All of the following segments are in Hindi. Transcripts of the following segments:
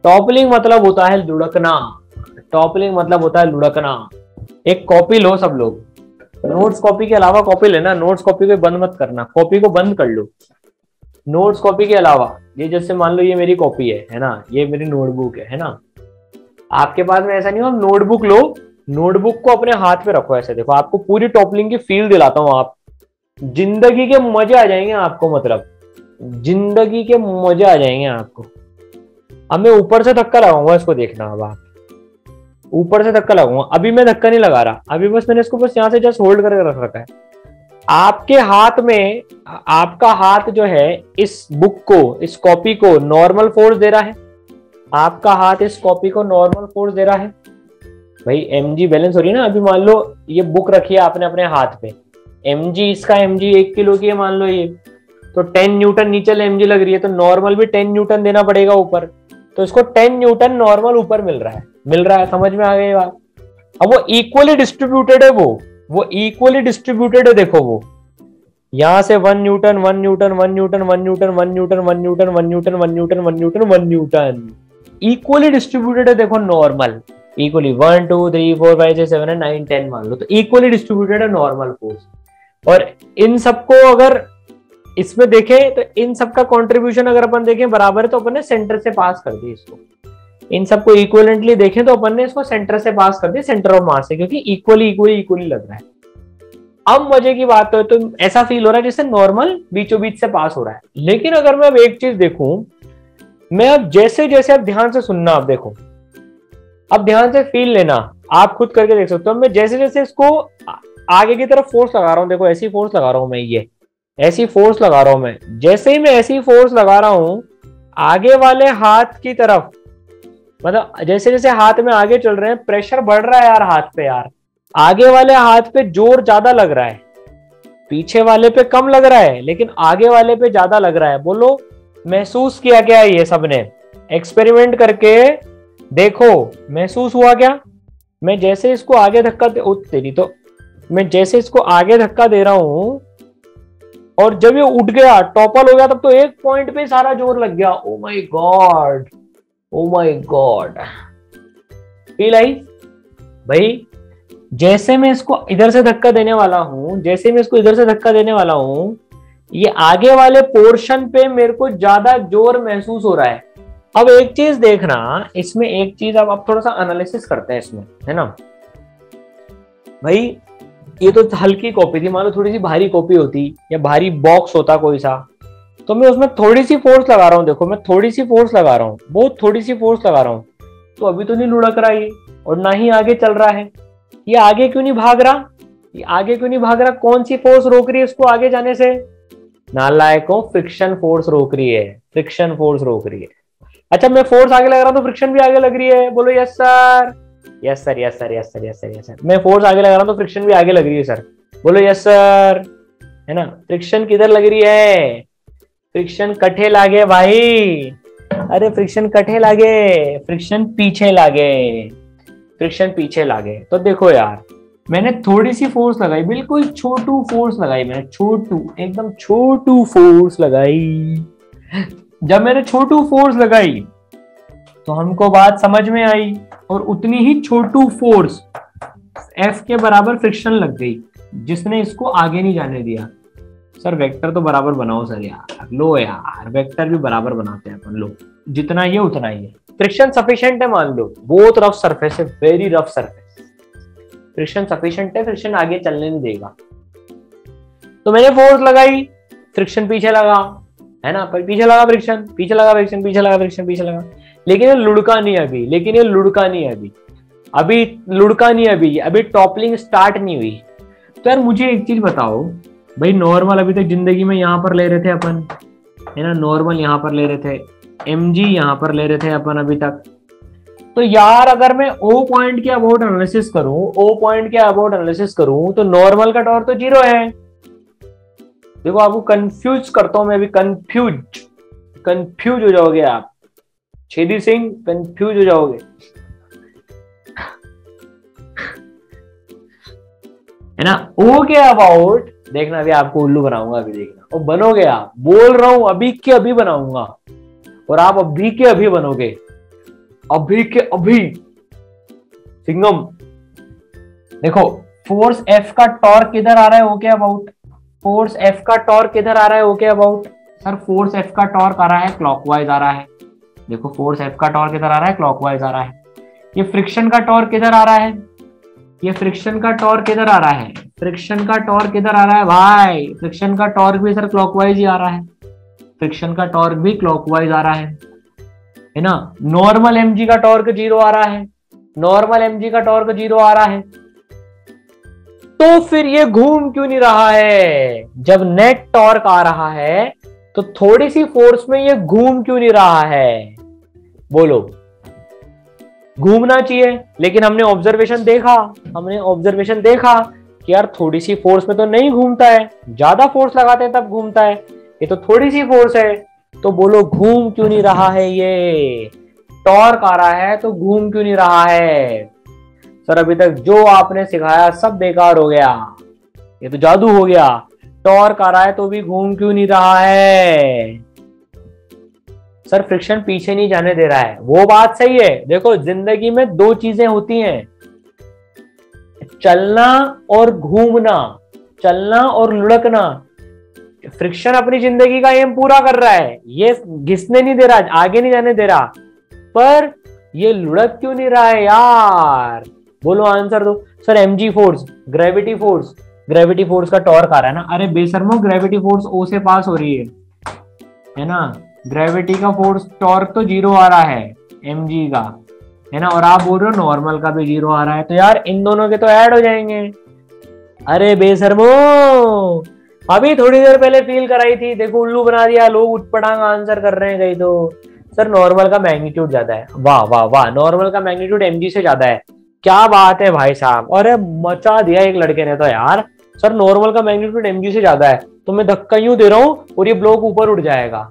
टॉपलिंग मतलब होता है लुढ़कना, टॉपलिंग मतलब होता है लुढ़कना। एक कॉपी लो सब लोग, नोट्स कॉपी के अलावा कॉपी लेना, नोट्स कॉपी को बंद मत करना, कॉपी को बंद कर लो। नोट्स कॉपी के अलावा, ये जैसे मान लो ये मेरी कॉपी है ना, ये मेरी नोटबुक है ना, आपके पास में ऐसा नहीं हो, आप नोटबुक लो, नोटबुक को अपने हाथ पे रखो ऐसे, देखो आपको पूरी टॉपलिंग की फील दिलाता हूँ, आप जिंदगी के मजे आ जाएंगे आपको, मतलब जिंदगी के मजे आ जाएंगे आपको। अब मैं ऊपर से धक्का लगाऊंगा इसको, देखना अब आप, ऊपर से धक्का लगाऊंगा। अभी मैं धक्का नहीं लगा रहा, अभी बस मैंने इसको बस यहाँ से जस्ट होल्ड करके रख रखा है। आपके हाथ में, आपका हाथ जो है इस बुक को, इस कॉपी को नॉर्मल फोर्स दे रहा है, आपका हाथ इस कॉपी को नॉर्मल फोर्स दे रहा है भाई। mg बैलेंस हो रही है ना। अभी मान लो ये बुक रखी है आपने अपने हाथ पे, mg, इसका mg 1 किलो की है मान लो ये, तो 10 न्यूटन नीचे mg लग रही है, तो नॉर्मल भी 10 न्यूटन देना पड़ेगा ऊपर, तो इसको 10 न्यूटन नॉर्मल ऊपर मिल रहा है, समझ में आ गई बात। अब वो इक्वली डिस्ट्रीब्यूटेड है, वो इक्वली डिस्ट्रीब्यूटेड है, देखो वो यहां से 1 Newton 1 Newton 1 Newton 1 Newton 1 Newton 1 Newton 1 Newton 1 Newton 1 Newton 1 Newton, equally distributed है। देखो नॉर्मल इक्वली 1 2 3 4 5 6 7 9 10 मान लो, तो इक्वली डिस्ट्रीब्यूटेड है नॉर्मल फोर्स। और इन सबको अगर इसमें देखें तो इन सबका कंट्रीब्यूशन अगर अपन देखें बराबर है, तो अपन ने सेंटर से पास कर दी इसको। इन सबको इक्विवेलेंटली देखें तो अपन ने इसको सेंटर से पास कर दी, सेंटर ऑफ मास से, क्योंकि इक्वली इक्वली इक्वली लग रहा है। अब मजे की बात तो ऐसा फील हो रहा है जैसे नॉर्मल बीचों बीच से पास हो रहा है। लेकिन अगर मैं अब एक चीज देखूं, मैं अब जैसे जैसे, अब ध्यान से सुनना, आप देखो, अब ध्यान से फील लेना, आप खुद करके देख सकते हो। मैं जैसे जैसे इसको आगे की तरफ फोर्स लगा रहा हूं, देखो ऐसी फोर्स लगा रहा हूं मैं, ये ऐसी फोर्स लगा रहा हूं मैं, जैसे ही मैं ऐसी फोर्स लगा रहा हूं आगे वाले हाथ की तरफ, मतलब जैसे जैसे हाथ में आगे चल रहे हैं, प्रेशर बढ़ रहा है यार हाथ पे, यार आगे वाले हाथ पे जोर ज्यादा लग रहा है, पीछे वाले पे कम लग रहा है, लेकिन आगे वाले पे ज्यादा लग रहा है। बोलो महसूस किया क्या ये सबने? एक्सपेरिमेंट करके देखो, महसूस हुआ क्या? मैं जैसे इसको आगे धक्का तेरी तो, मैं जैसे इसको आगे धक्का दे रहा हूं और जब ये उठ गया, टॉपल हो गया, तब तो एक पॉइंट पे सारा जोर लग गया। Oh my God, oh my God, feel I भाई? जैसे मैं इसको इधर से धक्का देने वाला हूं, जैसे मैं इसको इधर से धक्का देने वाला हूं, ये आगे वाले पोर्शन पे मेरे को ज्यादा जोर महसूस हो रहा है। अब एक चीज देखना इसमें, एक चीज अब थोड़ा सा एनालिसिस करते हैं इसमें, है ना भाई। ये तो हल्की कॉपी थी, मान लो थोड़ी सी भारी कॉपी होती या भारी बॉक्स होता कोई सा, तो मैं उसमें थोड़ी सी फोर्स लगा रहा हूँ, देखो मैं थोड़ी सी फोर्स लगा रहा हूँ, बहुत थोड़ी सी फोर्स लगा रहा हूँ, तो अभी तो नहीं लुढ़क रहा ये, और ना ही आगे चल रहा है। ये आगे क्यों नहीं भाग रहा? ये आगे क्यों नहीं भाग रहा? कौन सी फोर्स रोक रही है इसको आगे जाने से? नालायकों, फ्रिक्शन फोर्स रोक रही है, फ्रिक्शन फोर्स रोक रही है। अच्छा, मैं फोर्स आगे लग रहा हूं तो फ्रिक्शन भी आगे लग रही है? बोलो yes sir, yes sir, yes sir, yes sir, yes sir, yes sir. मैं फोर्स आगे लगा रहा हूं तो फ्रिक्शन भी आगे लग रही है सर, बोलो यस सर, है ना? फ्रिक्शन किधर लग रही है? फ्रिक्शन कठे लागे भाई, अरे फ्रिक्शन कठे लागे, फ्रिक्शन पीछे लागे, फ्रिक्शन पीछे लागे। तो देखो यार, मैंने थोड़ी सी फोर्स लगाई, बिल्कुल छोटू फोर्स लगाई मैंने, छोटू, एकदम छोटू फोर्स लगाई। जब मैंने छोटू फोर्स लगाई तो हमको बात समझ में आई, और उतनी ही छोटू फोर्स F के बराबर फ्रिक्शन लग गई, जिसने इसको आगे नहीं जाने दिया। सर वेक्टर तो बराबर बनाओ सर यार, लो यार वेक्टर भी बराबर बनाते हैं अपन, लो जितना ही है उतना ही है। फ्रिक्शन सफिशिएंट है मान लो, बहुत रफ सरफेस है, very rough surface, friction sufficient है, फ्रिक्शन आगे चलने नहीं देगा। तो मैंने फोर्स लगाई, फ्रिक्शन पीछे लगा, है ना, पर पीछे लगा फ्रिक्शन, पीछे लगा फ्रिक्शन, पीछे लगा फ्रिक्शन, पीछे लगा, लेकिन ये लुढ़का नहीं अभी, लेकिन ये लुढ़का नहीं अभी, अभी लुढ़का नहीं अभी, अभी टॉपलिंग स्टार्ट नहीं हुई। तो यार मुझे एक चीज बताओ भाई, नॉर्मल अभी तक जिंदगी में यहाँ पर ले रहे थे अपन, है ना, नॉर्मल यहाँ पर ले रहे थे, mg यहाँ पर ले रहे थे अपन अभी तक। तो यार अगर मैं O पॉइंट के अबाउट एनालिसिस करूं, O पॉइंट के अबाउट एनालिसिस करूं, तो नॉर्मल का टॉर्क तो 0 है। देखो आपको कंफ्यूज करता हूं मैं अभी, कंफ्यूज हो जाओगे आप, छेदी सिंह कंफ्यूज हो जाओगे। है ना, O के अबाउट देखना, अभी आपको उल्लू बनाऊंगा, अभी देखना, और बनोगे आप, बोल रहा हूं अभी के अभी बनाऊंगा, और आप अभी के अभी बनोगे। अभी के अभी सिंगम। देखो फोर्स एफ का टॉर्क किधर आ रहा है, ओके अबाउट। फोर्स एफ का टॉर्क किधर आ रहा है, okay about. Sir force F का टॉर्क आ रहा है क्लॉकवाइज आ रहा है। देखो फोर्स एफ का टॉर्क किधर आ रहा है, क्लॉकवाइज आ रहा है। ये फ्रिक्शन का टॉर्क किधर आ रहा है, ये फ्रिक्शन का टॉर्क किधर आ रहा है, फ्रिक्शन का टॉर्क किधर आ रहा है भाई, फ्रिक्शन का टॉर्क भी सर क्लॉकवाइज ही आ रहा है, फ्रिक्शन का टॉर्क भी क्लॉकवाइज आ रहा है ना। नॉर्मल एमजी का टॉर्क 0 आ रहा है, नॉर्मल एमजी का टॉर्क 0 आ रहा है। तो फिर ये घूम क्यों नहीं रहा है? जब नेट टॉर्क आ रहा है तो थोड़ी सी फोर्स में ये घूम क्यों नहीं रहा है? बोलो। घूमना चाहिए, लेकिन हमने ऑब्जर्वेशन देखा कि यार थोड़ी सी फोर्स में तो नहीं घूमता है, ज्यादा फोर्स लगाते हैं तब घूमता है, ये तो थोड़ी सी फोर्स है। तो बोलो घूम क्यों नहीं रहा है? ये टॉर्क आ रहा है तो घूम क्यों नहीं रहा है? सर अभी तक जो आपने सिखाया सब बेकार हो गया, ये तो जादू हो गया। टॉर्क आ रहा है तो भी घूम क्यों नहीं रहा है? सर फ्रिक्शन पीछे नहीं जाने दे रहा है, वो बात सही है। देखो जिंदगी में दो चीजें होती हैं, चलना और घूमना, चलना और लुढ़कना। फ्रिक्शन अपनी जिंदगी का एम पूरा कर रहा है, ये घिसने नहीं दे रहा, आगे नहीं जाने दे रहा, पर ये लुढ़क क्यों नहीं रहा है यार? बोलो आंसर दो। Sir MG force, gravity force का टॉर्क आ रहा है ना। अरे बेशर्मो, ग्रेविटी फोर्स ओ से पास हो रही है ना, ग्रेविटी का फोर्स टॉर्क तो 0 आ रहा है एमजी का, है ना, और आप बोल रहे हो नॉर्मल का भी 0 आ रहा है, तो यार इन दोनों के तो ऐड हो जाएंगे। अरे बेशर्मो, अभी थोड़ी देर पहले फील कराई थी, देखो उल्लू बना दिया, लोग उठपटांग आंसर कर रहे हैं कहीं तो। सर नॉर्मल का मैग्नीट्यूड ज्यादा है, वाह वाह वाह, नॉर्मल का मैग्नीट्यूड एमजी से ज्यादा है, क्या बात है भाई साहब। अरे मचा दिया एक लड़के ने तो यार। सर नॉर्मल का मैग्नीट्यूड एमजी से ज्यादा है, तो मैं धक्का यूं दे रहा हूं और ये ब्लॉक ऊपर उठ जाएगा।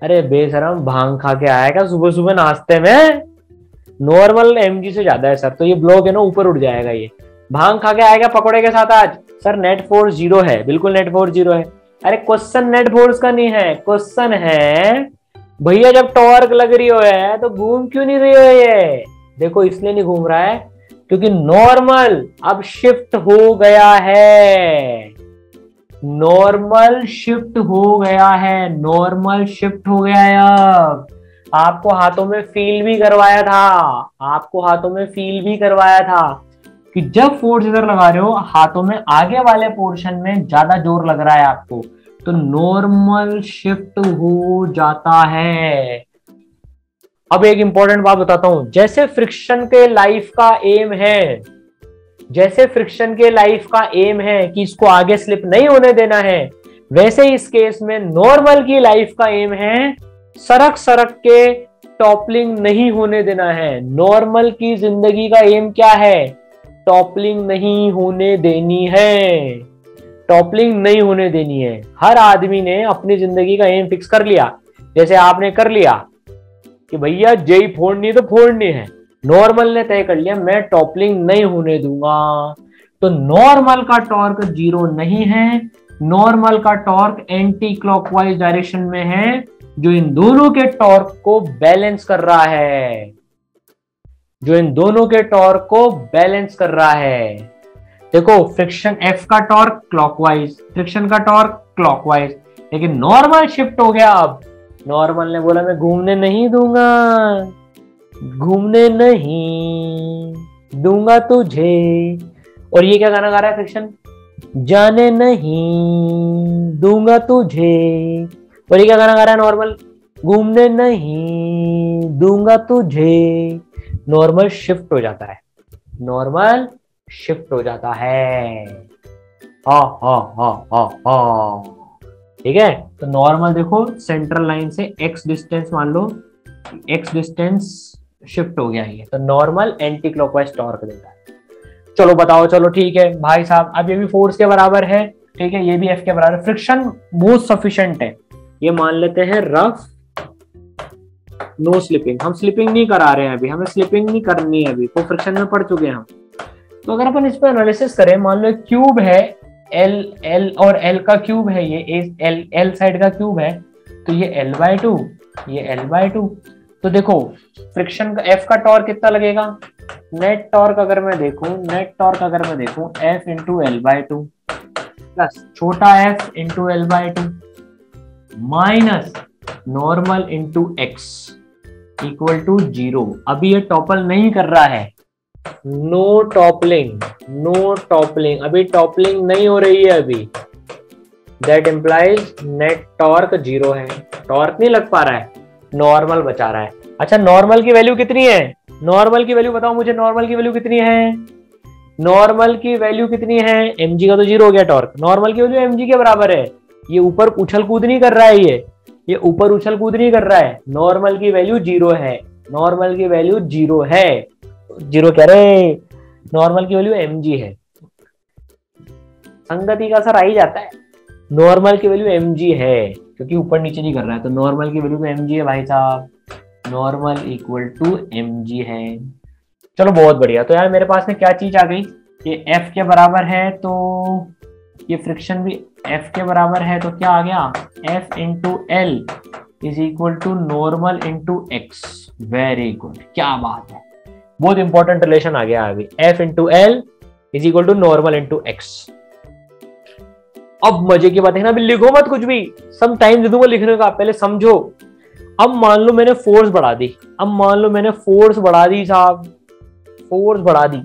अरे बेशरम, भांग खा के आया क्या सुबह सुबह नाश्ते में? नॉर्मल एमजी से ज्यादा है सर, तो ये ब्लॉक है ना ऊपर उठ जाएगा। ये भांग खा के आएगा पकौड़े के साथ आज? सर नेट फोर्स 0 है, बिल्कुल नेट फोर्स 0 है। अरे क्वेश्चन नेट फोर्स का नहीं है, क्वेश्चन है भैया जब टॉर्क लग रही हो है तो घूम क्यों नहीं रही हो? ये देखो इसलिए नहीं घूम रहा है क्योंकि नॉर्मल अब शिफ्ट हो गया है, नॉर्मल शिफ्ट हो गया है, नॉर्मल शिफ्ट हो गया है। अब आपको हाथों में फील भी करवाया था, आपको हाथों में फील भी करवाया था कि जब फोर्स इधर लगा रहे हो हाथों में आगे वाले पोर्शन में ज्यादा जोर लग रहा है आपको, तो नॉर्मल शिफ्ट हो जाता है। अब एक इंपॉर्टेंट बात बताता हूं, जैसे फ्रिक्शन के लाइफ का एम है, जैसे फ्रिक्शन के लाइफ का एम है कि इसको आगे स्लिप नहीं होने देना है, वैसे इस केस में नॉर्मल की लाइफ का एम है सरक सरक के टॉपलिंग नहीं होने देना है। नॉर्मल की जिंदगी का एम क्या है? टॉपलिंग नहीं होने देनी है, टॉपलिंग नहीं होने देनी है। हर आदमी ने अपनी जिंदगी का एम फिक्स कर लिया, जैसे आपने कर लिया कि भैया जेई फोड़नी तो फोड़नी है, नॉर्मल ने तय कर लिया मैं टॉपलिंग नहीं होने दूंगा, तो नॉर्मल का टॉर्क 0 नहीं है, नॉर्मल का टॉर्क एंटी क्लॉकवाइज डायरेक्शन में है, जो इन दोनों के टॉर्क को बैलेंस कर रहा है, जो इन दोनों के टॉर्क को बैलेंस कर रहा है। देखो फ्रिक्शन एफ का टॉर्क क्लॉकवाइज, फ्रिक्शन का टॉर्क क्लॉकवाइज, लेकिन नॉर्मल शिफ्ट हो गया। अब नॉर्मल ने बोला मैं घूमने नहीं दूंगा, घूमने नहीं दूंगा तुझे। और ये क्या गाना गा रहा है फ्रिक्शन? जाने नहीं दूंगा तुझे। और ये क्या गाना गा रहा है नॉर्मल? घूमने नहीं दूंगा तुझे। नॉर्मल शिफ्ट हो जाता है, नॉर्मल शिफ्ट हो जाता है। हा हा हा हा हा, ठीक है। तो नॉर्मल देखो सेंट्रल लाइन से x डिस्टेंस मान लो, x डिस्टेंस शिफ्ट हो गया ये, तो नॉर्मल एंटी क्लॉकवाइज टॉर्क देता है। चलो बताओ, चलो ठीक है भाई साहब, अब ये भी फोर्स के बराबर है, ठीक है, ये भी F के बराबर। फ्रिक्शन बहुत सफिशिएंट है, ये मान लेते हैं रफ, नो स्लिपिंग। हम स्लिपिंग नहीं करा रहे हैं अभी, हमें स्लिपिंग नहीं करनी है अभी, तो फ्रिक्शन में पढ़ चुके हैं हम। तो अगर अपन इस पर एनालिसिस करें, मान लो क्यूब है L और L का क्यूब है, ये L साइड का क्यूब है, तो ये L/2, ये L/2, तो देखो फ्रिक्शन का एफ का टॉर्क कितना लगेगा, नेट टॉर्क अगर मैं देखूं F into L by two plus छोटा F into L by two minus normal into x equal to 0। अभी ये टॉपल नहीं कर रहा है, नो टॉपलिंग, अभी टॉपलिंग नहीं हो रही है अभी। दैट इंप्लाइज नेट टॉर्क 0 है, टॉर्क नहीं लग पा रहा है, नॉर्मल बचा रहा है। अच्छा नॉर्मल की वैल्यू कितनी है, नॉर्मल की वैल्यू बताओ मुझे, नॉर्मल की वैल्यू कितनी है, नॉर्मल की वैल्यू कितनी है, mg का तो 0 हो गया टॉर्क, नॉर्मल की वैल्यू mg के बराबर है। ये ऊपर उछल कूद नहीं कर रहा है, ये ऊपर उछल कूद नहीं कर रहा है, नॉर्मल की वैल्यू 0 है, नॉर्मल की वैल्यू 0 है, 0 कह रहे, नॉर्मल की वैल्यू mg है। संगति का असर आ ही जाता है, नॉर्मल की वैल्यू mg है क्योंकि ऊपर नीचे नहीं कर रहा है, तो नॉर्मल की वैल्यू mg है भाई साहब, नॉर्मल इक्वल टू mg है। चलो बहुत बढ़िया। तो यार मेरे पास में क्या चीज आ गई, ये f के बराबर है तो ये फ्रिक्शन भी f के बराबर है, तो क्या आ गया, f into L is equal to normal into X. Very good, क्या बात है, बहुत इंपॉर्टेंट रिलेशन आ गया अभी, f into L is equal to normal into X. अब मजे की बात है ना, अभी लिखो मत कुछ भी, सम टाइम दे दूंगा लिखने का, पहले समझो। अब मान लो मैंने फोर्स बढ़ा दी, साहब, फोर्स बढ़ा दी,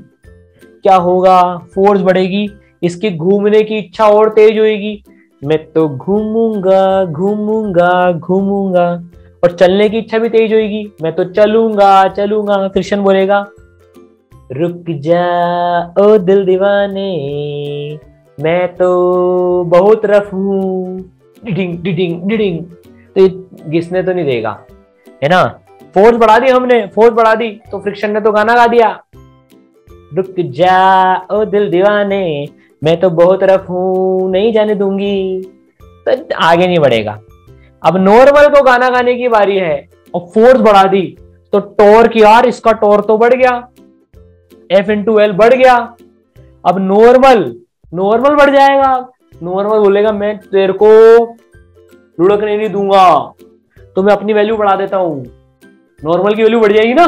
क्या होगा, फोर्स बढ़ेगी, इसकी घूमने की इच्छा और तेज होगी, मैं तो घूमूंगा घूमूंगा घूमूंगा, और चलने की इच्छा भी तेज होगी, मैं तो चलूंगा चलूंगा। फ्रिक्शन बोलेगा रुक जा ओ दिल दीवाने, मैं तो बहुत रफ हूं, डिडिंग डिडिंग डिडिंग, तो ये घिसने तो नहीं देगा, है ना। फोर्स बढ़ा दी हमने, फोर्स बढ़ा दी तो फ्रिक्शन ने तो गाना गा दिया, रुक जा ओ दिल दीवाने, मैं तो बहुत रफ हूं, नहीं जाने दूंगी, तो आगे नहीं बढ़ेगा। अब नॉर्मल को गाना गाने की बारी है और फोर्स बढ़ा दी तो टॉर्क, यार इसका टॉर्क तो बढ़ गया, एफ इंटू एल बढ़ गया। अब नॉर्मल बढ़ जाएगा, नॉर्मल बोलेगा मैं तेरे को लुढ़कने नहीं दूंगा, तो मैं अपनी वैल्यू बढ़ा देता हूं, नॉर्मल की वैल्यू बढ़ जाएगी ना,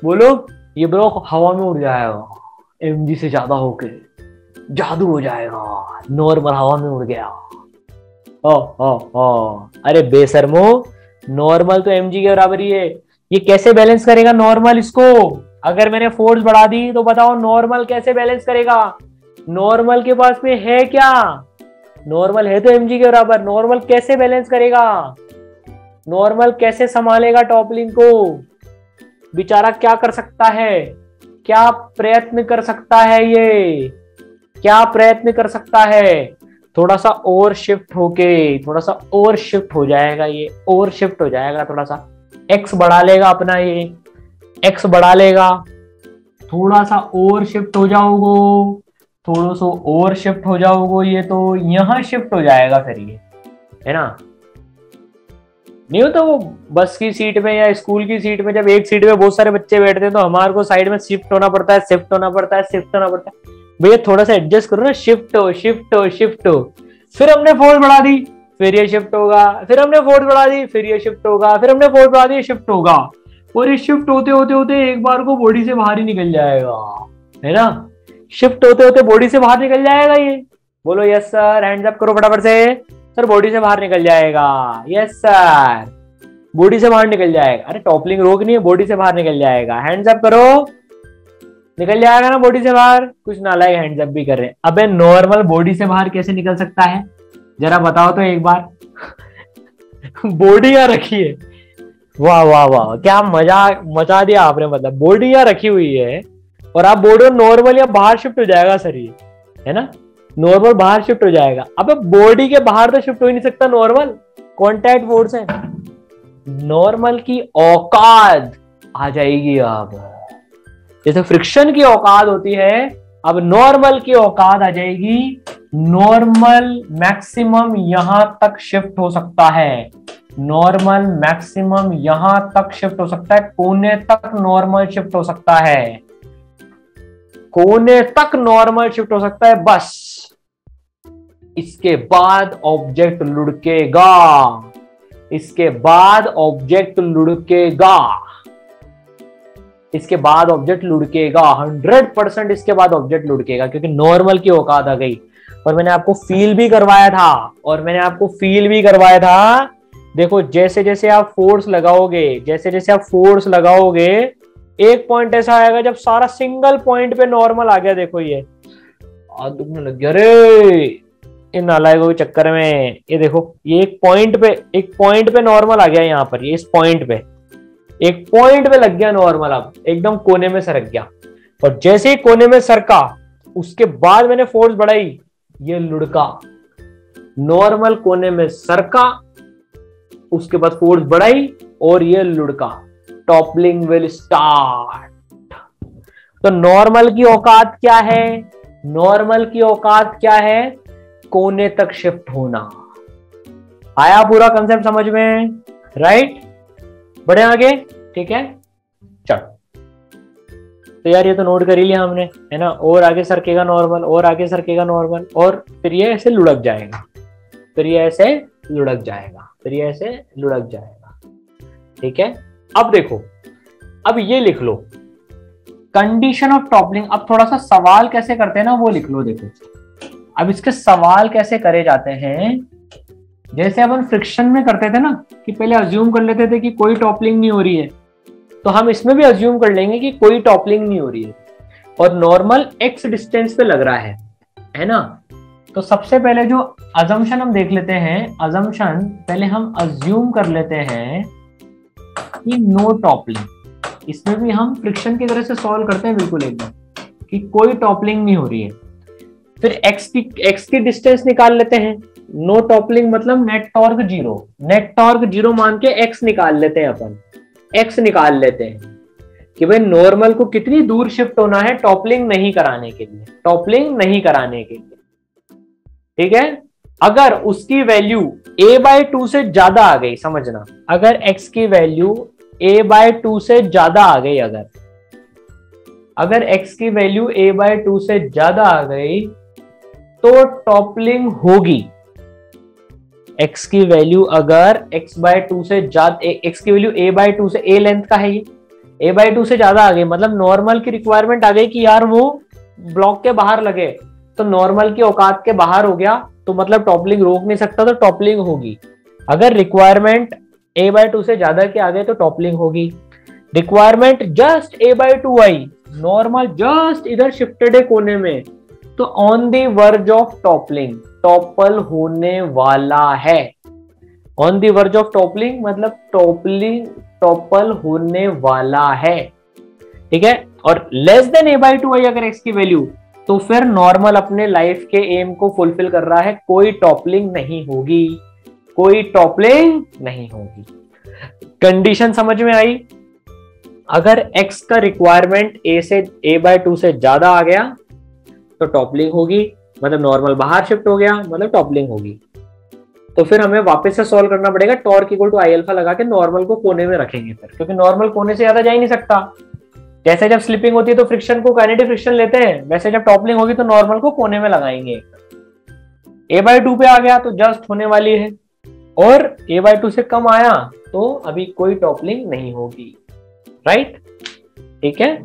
बोलो ये ब्लॉक हवा में उड़ जाएगा, mg से ज्यादा होके जादू हो जाएगा, नॉर्मल हवा में उड़ गया। अरे बेशर्मो, नॉर्मल तो mg के बराबर ही है, ये कैसे बैलेंस करेगा नॉर्मल इसको, अगर मैंने फोर्स बढ़ा दी तो बताओ नॉर्मल कैसे बैलेंस करेगा, नॉर्मल के पास में है क्या, नॉर्मल है तो mg के बराबर, नॉर्मल कैसे बैलेंस करेगा, नॉर्मल कैसे संभालेगा टॉपलिंग को, बेचारा क्या कर सकता है, क्या प्रयत्न कर सकता है, ये क्या प्रयत्न कर सकता है, थोड़ा सा और शिफ्ट होके, थोड़ा सा और शिफ्ट हो जाएगा, ये और शिफ्ट हो जाएगा, थोड़ा सा x बढ़ा लेगा अपना, ये x बढ़ा लेगा, थोड़ा सा और शिफ्ट हो जाओगे, थोड़ा सा और शिफ्ट हो जाओगे, ये तो यहां शिफ्ट हो जाएगा फिर, ये है ना। नहीं होता वो बस की सीट में या स्कूल की सीट में, जब एक सीट में बहुत सारे बच्चे बैठते हैं तो हमारे को साइड में शिफ्ट होना पड़ता है, शिफ्ट होना पड़ता है, शिफ्ट होना पड़ता है, भैया थोड़ा सा एडजस्ट करो ना, शिफ्ट हो शिफ्ट हो शिफ्ट हो। फिर हमने फोर्स बढ़ा दी, फिर ये शिफ्ट होगा, फिर हमने फोर्स बढ़ा दी, फिर ये शिफ्ट होगा, फिर हमने फोर्स बढ़ा दी, शिफ्ट होगा, और ये शिफ्ट होते होते होते एक बार को बॉडी से बाहर ही निकल जाएगा, है ना, शिफ्ट होते होते बॉडी से बाहर निकल जाएगा ये। बोलो यस सर, हैंड्स अप करो फटाफट से, सर बॉडी से बाहर निकल जाएगा, यस सर, बॉडी से बाहर निकल जाएगा, अरे टॉपलिंग रोकनी है, बॉडी से बाहर निकल जाएगा, हैंड्स अप करो, निकल जाएगा ना बॉडी से बाहर, कुछ नालायक हैंड्स अप भी कर रहे हैं। अबे नॉर्मल बॉडी से बाहर कैसे निकल सकता है, जरा बताओ तो एक बार। बॉडी यहाँ रखी है, वाह वाह वाह, क्या मजा मचा दिया आपने, मतलब बॉडी यहाँ रखी हुई है और आप बोल रहे हो नॉर्मल या बाहर शिफ्ट हो जाएगा सर, ये है ना, नॉर्मल बाहर शिफ्ट हो जाएगा। अबे बॉडी के बाहर तो शिफ्ट हो ही नहीं सकता नॉर्मल, कॉन्टैक्ट फोर्स है, नॉर्मल की औकात आ जाएगी अब, जैसे फ्रिक्शन की औकात होती है, अब नॉर्मल की औकात आ जाएगी, नॉर्मल मैक्सिमम यहां तक शिफ्ट हो सकता है, नॉर्मल मैक्सिमम यहां तक शिफ्ट हो सकता है, कोने तक नॉर्मल शिफ्ट हो सकता है, कोने तक नॉर्मल शिफ्ट हो सकता है, बस इसके बाद ऑब्जेक्ट लुढ़केगा, इसके बाद ऑब्जेक्ट लुढ़केगा, इसके बाद ऑब्जेक्ट लुढ़केगा, 100% इसके बाद ऑब्जेक्ट लुढ़केगा, क्योंकि नॉर्मल की औकात आ गई। और मैंने आपको फील भी करवाया था, देखो जैसे जैसे आप फोर्स लगाओगे, एक पॉइंट ऐसा आएगा जब सारा सिंगल पॉइंट पे नॉर्मल आ गया। देखो ये दुखने लग गया रे इन नालायकों के चक्कर में। ये देखो ये एक पॉइंट पे नॉर्मल आ गया, यहाँ पर ये इस पॉइंट पे, एक पॉइंट पे लग गया नॉर्मल, अब एकदम कोने में सरक गया। और जैसे ही कोने में सरका, उसके बाद मैंने फोर्स बढ़ाई, ये लुढ़का, नॉर्मल कोने में सरका, उसके बाद फोर्स बढ़ाई और ये लुढ़का, टॉपलिंग विल स्टार्ट। तो नॉर्मल की औकात क्या है? नॉर्मल की औकात क्या है? कोने तक शिफ्ट होना। आया पूरा कंसेप्ट समझ में? राइट, बढ़े आगे, ठीक है। चलो तो यार ये तो नोट कर ही लिया हमने, है ना। और आगे सरकेगा नॉर्मल, और आगे सरकेगा नॉर्मल, और फिर ये ऐसे लुढ़क जाएगा, फिर ये ऐसे लुढ़क जाएगा, फिर ये ऐसे लुढ़क जाएगा, ठीक है। अब देखो, अब ये लिख लो कंडीशन ऑफ टॉपलिंग। अब थोड़ा सा सवाल कैसे करते हैं ना वो लिख लो। देखो अब इसके सवाल कैसे करे जाते हैं, जैसे अपन फ्रिक्शन में करते थे ना कि पहले अज्यूम कर लेते थे कि कोई टॉपलिंग नहीं हो रही है, तो हम इसमें भी अज्यूम कर लेंगे कि कोई टॉपलिंग नहीं हो रही है और नॉर्मल x डिस्टेंस पे लग रहा है ना। तो सबसे पहले जो अजम्पशन हम देख लेते हैं, अजम्पशन पहले हम अज्यूम कर लेते हैं कि नो टॉपलिंग। इसमें भी हम फ्रिक्शन की तरह से सॉल्व करते हैं बिल्कुल एकदम, कि कोई टॉपलिंग नहीं हो रही है। फिर x की डिस्टेंस निकाल लेते हैं, नो टॉपलिंग मतलब नेट टॉर्क जीरो मान के x निकाल लेते हैं, अपन x निकाल लेते हैं कि भाई नॉर्मल को कितनी दूर शिफ्ट होना है टॉपलिंग नहीं कराने के लिए, ठीक है। अगर उसकी वैल्यू a/2 से ज्यादा आ गई, समझना, अगर x की वैल्यू a/2 से ज्यादा आ गई, अगर x की वैल्यू a/2 से ज्यादा आ गई तो टॉपलिंग होगी। x की वैल्यू अगर x/2 से ज्यादा, x की वैल्यू a/2 से, a लेंथ का है ये, a/2 से ज्यादा आ गई, मतलब नॉर्मल की रिक्वायरमेंट आ गई कि यार वो ब्लॉक के बाहर लगे, तो नॉर्मल की औकात के बाहर हो गया, तो मतलब टॉपलिंग रोक नहीं सकता, तो टॉपलिंग होगी। अगर रिक्वायरमेंट a/2 से ज्यादा के आ गए तो टॉपलिंग होगी। रिक्वायरमेंट जस्ट a/2 आई, नॉर्मल जस्ट इधर शिफ्टेड है कोने में, तो on the verge of toppling, topple होने वाला है। On the verge of toppling मतलब टॉपल होने वाला है, ठीक है। और लेस देन a/2 आई अगर x की वैल्यू, तो फिर नॉर्मल अपने लाइफ के एम को फुलफिल कर रहा है, कोई टॉपलिंग नहीं होगी। कंडीशन समझ में आई? अगर x का रिक्वायरमेंट a/2 से ज्यादा आ गया तो टॉपलिंग होगी, मतलब नॉर्मल बाहर शिफ्ट हो गया, मतलब टॉपलिंग होगी। तो फिर हमें वापस से सॉल्व करना पड़ेगा, टॉर्क इक्वल टू I α लगा के नॉर्मल को कोने में रखेंगे फिर, क्योंकि नॉर्मल कोने से ज्यादा जा ही नहीं सकता। जैसे जब स्लिपिंग होती है तो फ्रिक्शन को काइनेटिक फ्रिक्शन लेते हैं, वैसे जब टॉपलिंग होगी तो नॉर्मल को कोने में लगाएंगे। a/2 पे आ गया तो जस्ट होने वाली है, और a/2 से कम आया तो अभी कोई टॉपलिंग नहीं होगी, राइट, ठीक है।